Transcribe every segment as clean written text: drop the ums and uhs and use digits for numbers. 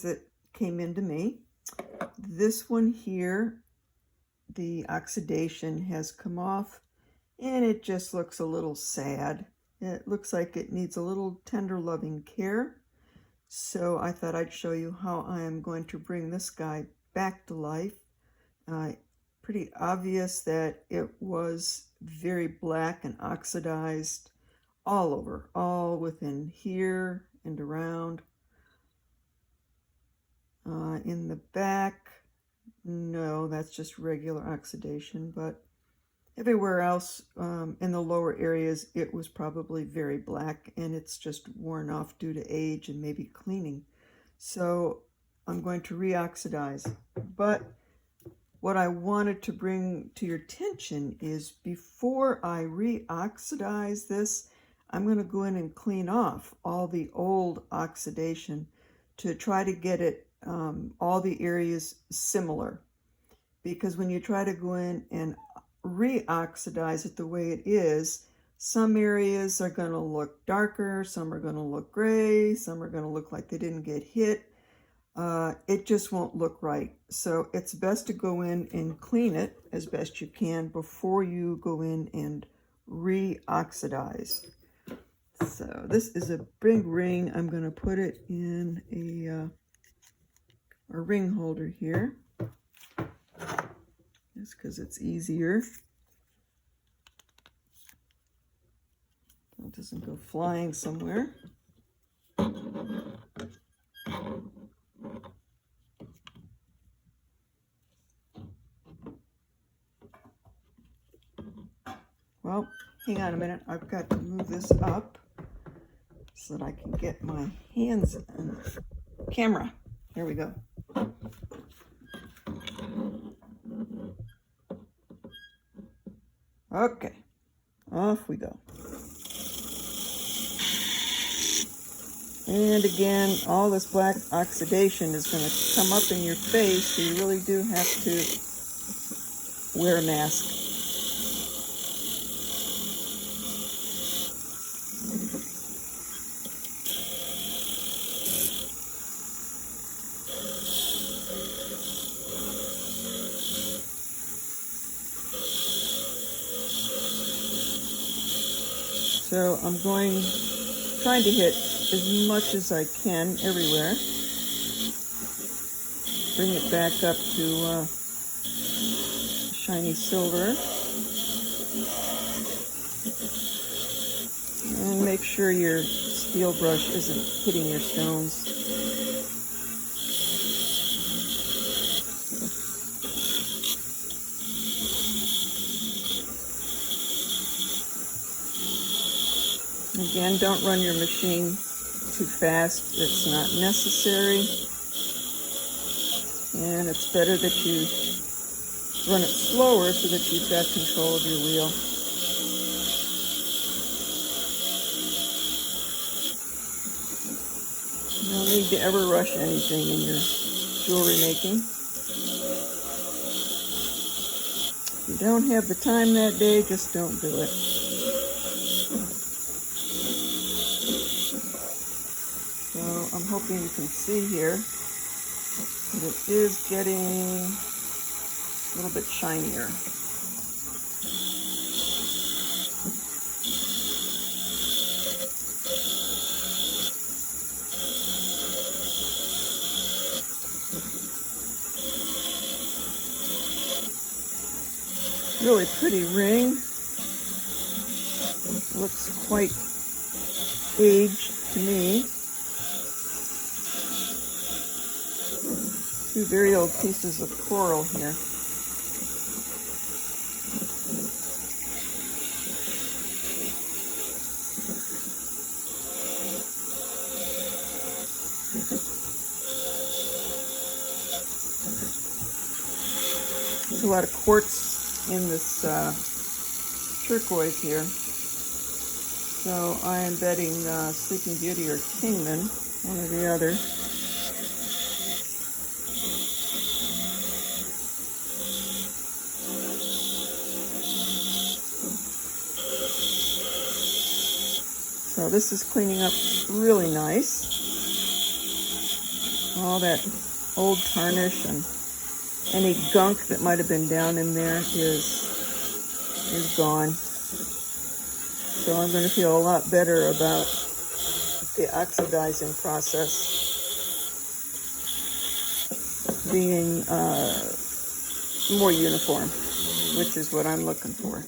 that came into me. This one here, the oxidation has come off and it just looks a little sad. It looks like it needs a little tender loving care. So I thought I'd show you how I am going to bring this guy back to life. Pretty obvious that it was very black and oxidized all over, all within here and around. In the back, no, that's just regular oxidation, but everywhere else in the lower areas, it was probably very black and it's just worn off due to age and maybe cleaning. So I'm going to re-oxidize. But what I wanted to bring to your attention is before I re-oxidize this, I'm going to go in and clean off all the old oxidation to try to get it all the areas similar. Because when you try to go in and re-oxidize it the way it is, some areas are going to look darker, some are going to look gray, some are going to look like they didn't get hit. It just won't look right. So it's best to go in and clean it as best you can before you go in and re-oxidize. So this is a big ring. I'm going to put it in a ring holder here, just because it's easier. It doesn't go flying somewhere. Well, hang on a minute. I've got to move this up so that I can get my hands on the camera. There we go. Okay, off we go. And again, all this black oxidation is going to come up in your face, so you really do have to wear a mask. So I'm trying to hit as much as I can everywhere. Bring it back up to shiny silver. And make sure your steel brush isn't hitting your stones. Again, don't run your machine too fast. It's not necessary. And it's better that you run it slower so that you've got control of your wheel. You don't need to ever rush anything in your jewelry making. If you don't have the time that day, just don't do it. So I'm hoping you can see here that it is getting a little bit shinier. Really pretty ring. Looks quite aged to me. Two very old pieces of coral here. There's a lot of quartz in this turquoise here. So I am betting Sleeping Beauty or Kingman, one or the other. So this is cleaning up really nice. all that old tarnish and any gunk that might have been down in there is gone. So I'm going to feel a lot better about the oxidizing process being more uniform, which is what I'm looking for.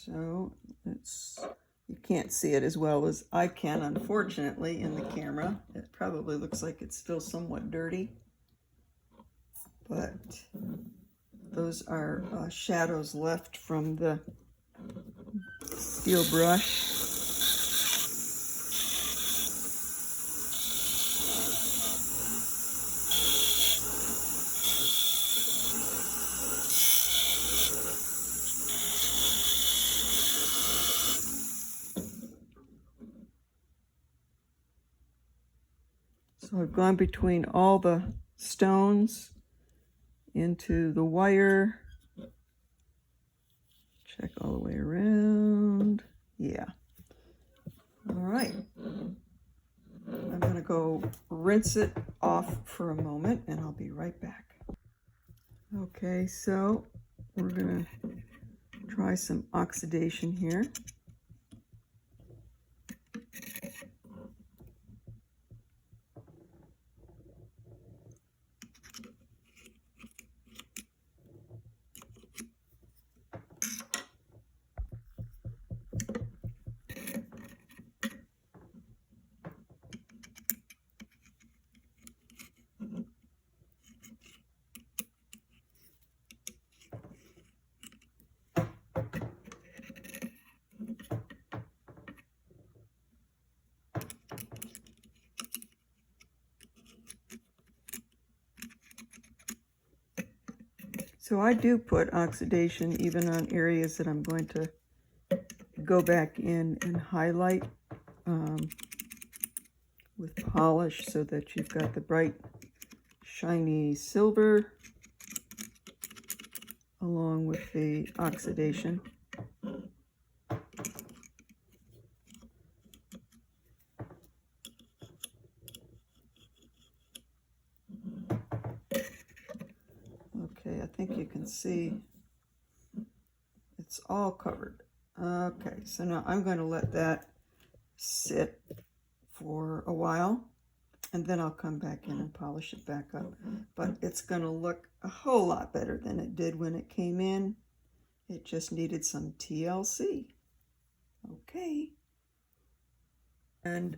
So you can't see it as well as I can, unfortunately, in the camera. It probably looks like it's still somewhat dirty, but those are shadows left from the steel brush. So I've gone between all the stones into the wire. Check all the way around. Yeah. All right. I'm going to go rinse it off for a moment and I'll be right back. Okay, so we're going to try some oxidation here. So I do put oxidation even on areas that I'm going to go back in and highlight with polish so that you've got the bright, shiny silver along with the oxidation. Okay, I think you can see it's all covered. Okay, so now I'm going to let that sit for a while and then I'll come back in and polish it back up. But it's going to look a whole lot better than it did when it came in. It just needed some TLC. Okay. And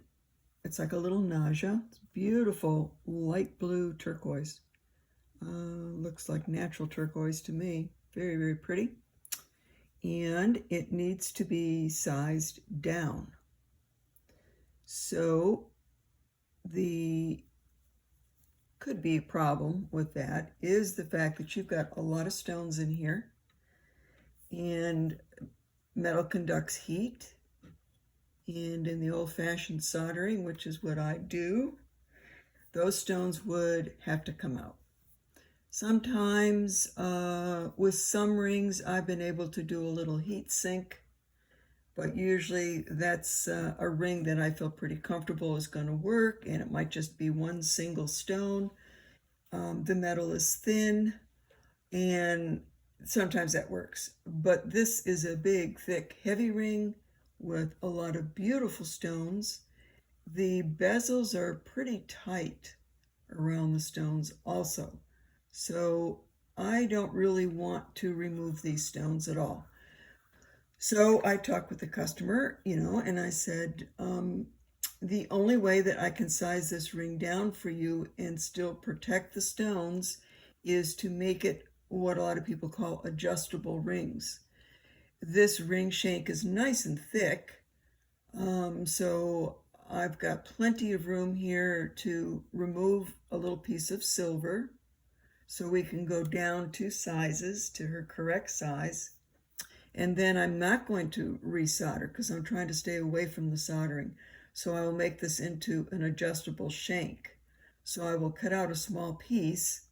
it's like a little nausea. It's beautiful light blue turquoise. Looks like natural turquoise to me. Very, very pretty. And it needs to be sized down. So could be a problem with that is the fact that you've got a lot of stones in here, and metal conducts heat, and in the old-fashioned soldering, which is what I do, those stones would have to come out. Sometimes with some rings I've been able to do a little heat sink, but usually that's a ring that I feel pretty comfortable is going to work, and it might just be one single stone. The metal is thin, and sometimes that works. But this is a big, thick, heavy ring with a lot of beautiful stones. The bezels are pretty tight around the stones also. So I don't really want to remove these stones at all. So I talked with the customer, and I said, the only way that I can size this ring down for you and still protect the stones is to make it what a lot of people call adjustable rings. This ring shank is nice and thick, so I've got plenty of room here to remove a little piece of silver so we can go down 2 sizes to her correct size. And then I'm not going to resolder because I'm trying to stay away from the soldering. So I will make this into an adjustable shank. So I will cut out a small piece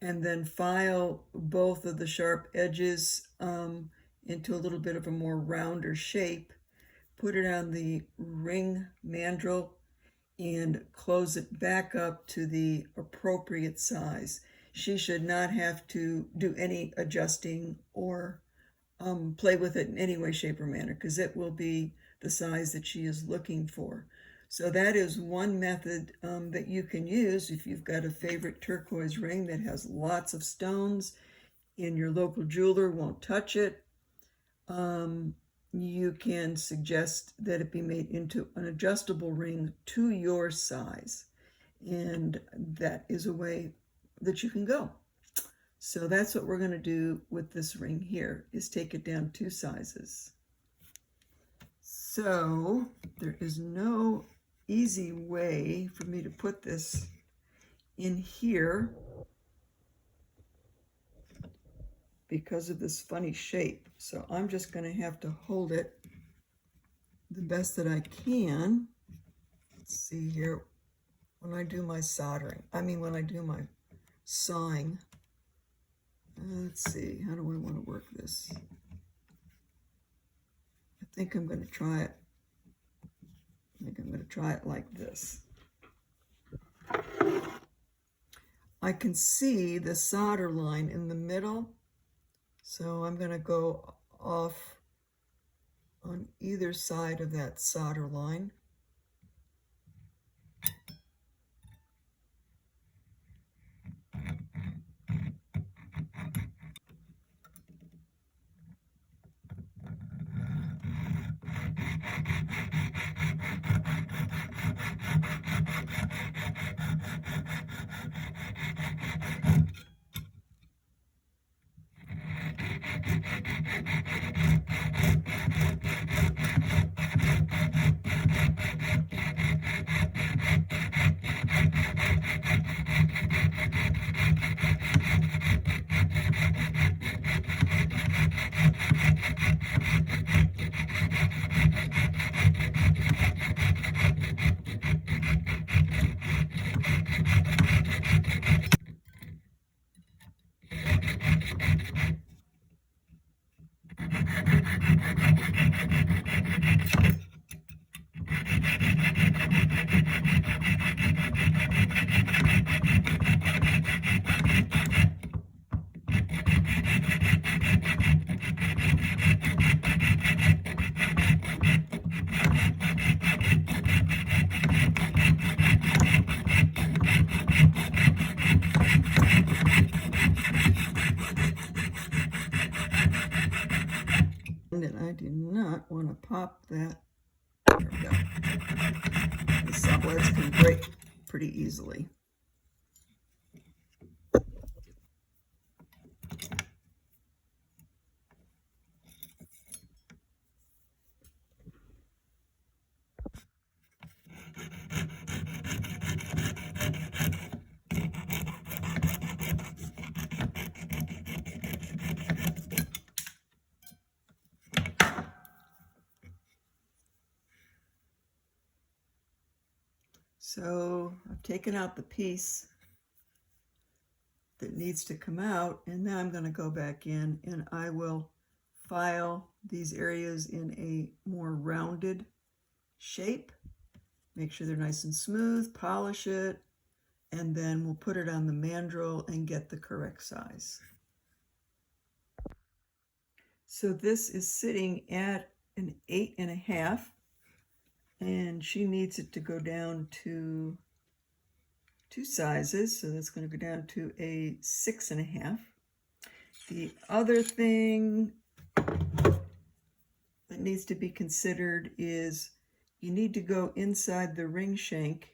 and then file both of the sharp edges into a little bit of a more rounder shape, put it on the ring mandrel, and close it back up to the appropriate size. She should not have to do any adjusting or play with it in any way, shape, or manner, because it will be the size that she is looking for. So that is one method that you can use if you've got a favorite turquoise ring that has lots of stones and your local jeweler won't touch it. You can suggest that it be made into an adjustable ring to your size. And that is a way that you can go. So that's what we're going to do with this ring here, is take it down 2 sizes. So there is no easy way for me to put this in here because of this funny shape. So I'm just going to have to hold it the best that I can. Let's see here, when I do my soldering, when I do my sawing. Let's see, how do I want to work this? I think I'm going to try it. I think I'm going to try it like this. I can see the solder line in the middle, so I'm going to go off on either side of that solder line. And I do not want to pop that. There we go. The solids can break pretty easily. So I've taken out the piece that needs to come out, and now I'm going to go back in and I will file these areas in a more rounded shape. Make sure they're nice and smooth, polish it, and then we'll put it on the mandrel and get the correct size. So this is sitting at an 8.5, and she needs it to go down to 2 sizes, so that's going to go down to a 6.5. The other thing that needs to be considered is you need to go inside the ring shank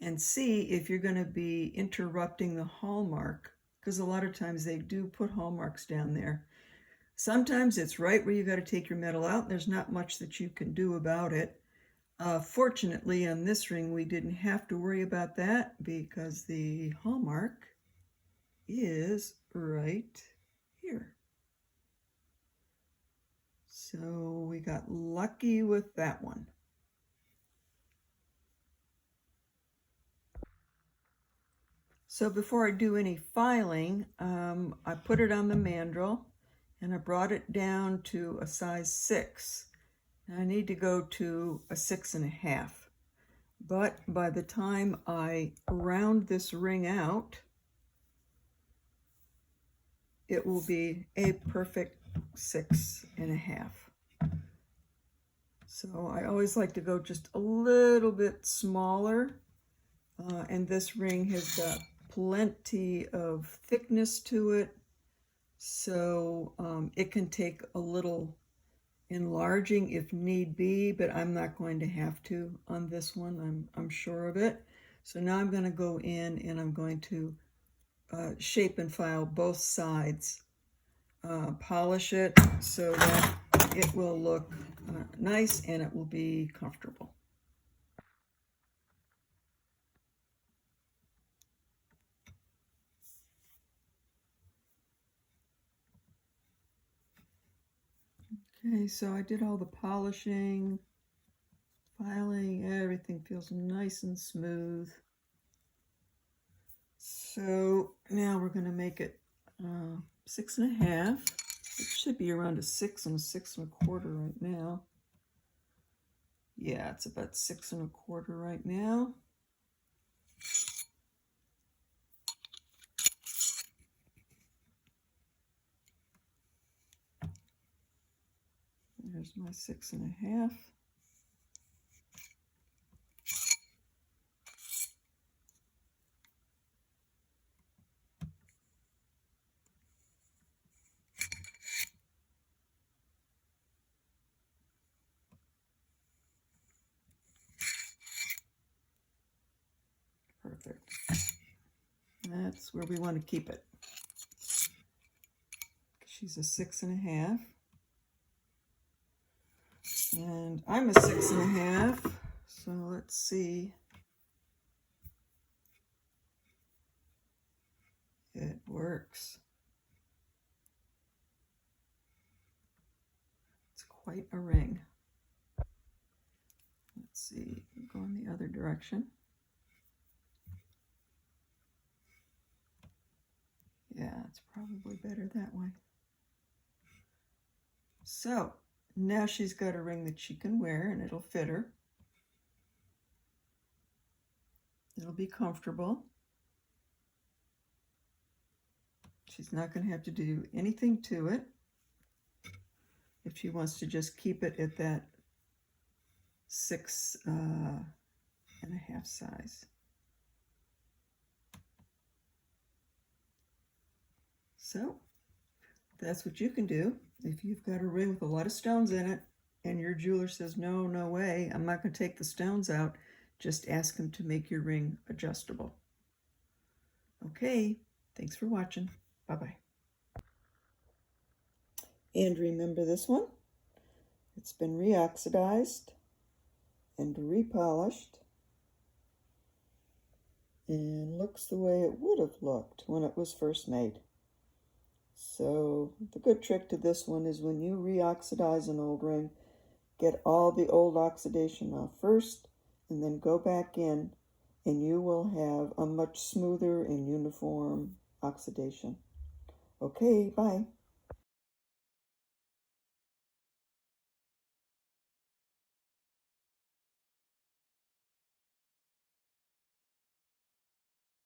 and see if you're going to be interrupting the hallmark, because a lot of times they do put hallmarks down there. Sometimes it's right where you got to take your metal out, and there's not much that you can do about it. Fortunately, on this ring, we didn't have to worry about that because the hallmark is right here. So we got lucky with that one. So before I do any filing, I put it on the mandrel and I brought it down to a size 6. I need to go to a 6.5. But by the time I round this ring out, it will be a perfect 6.5. So I always like to go just a little bit smaller. And this ring has got plenty of thickness to it. So it can take a little enlarging if need be, but I'm not going to have to on this one. I'm sure of it. So now I'm going to go in and I'm going to shape and file both sides, polish it so that it will look nice and it will be comfortable. Okay, so I did all the polishing, filing, everything feels nice and smooth. So now we're going to make it 6.5. It should be around a 6 and a 6.25 right now. Yeah, it's about 6.25 right now. There's my 6.5. Perfect. That's where we want to keep it. She's a 6.5. And I'm a 6.5. So let's see. It works. It's quite a ring. Let's see, go in the other direction. Yeah, it's probably better that way. So now she's got a ring that she can wear and it'll fit her. It'll be comfortable. She's not going to have to do anything to it if she wants to just keep it at that 6.5 size. So that's what you can do if you've got a ring with a lot of stones in it and your jeweler says, no, no way, I'm not going to take the stones out. Just ask him to make your ring adjustable. Okay, thanks for watching. Bye-bye. And remember this one? It's been reoxidized and repolished and looks the way it would have looked when it was first made. So the good trick to this one is when you reoxidize an old ring, get all the old oxidation off first and then go back in and you will have a much smoother and uniform oxidation. Okay, bye.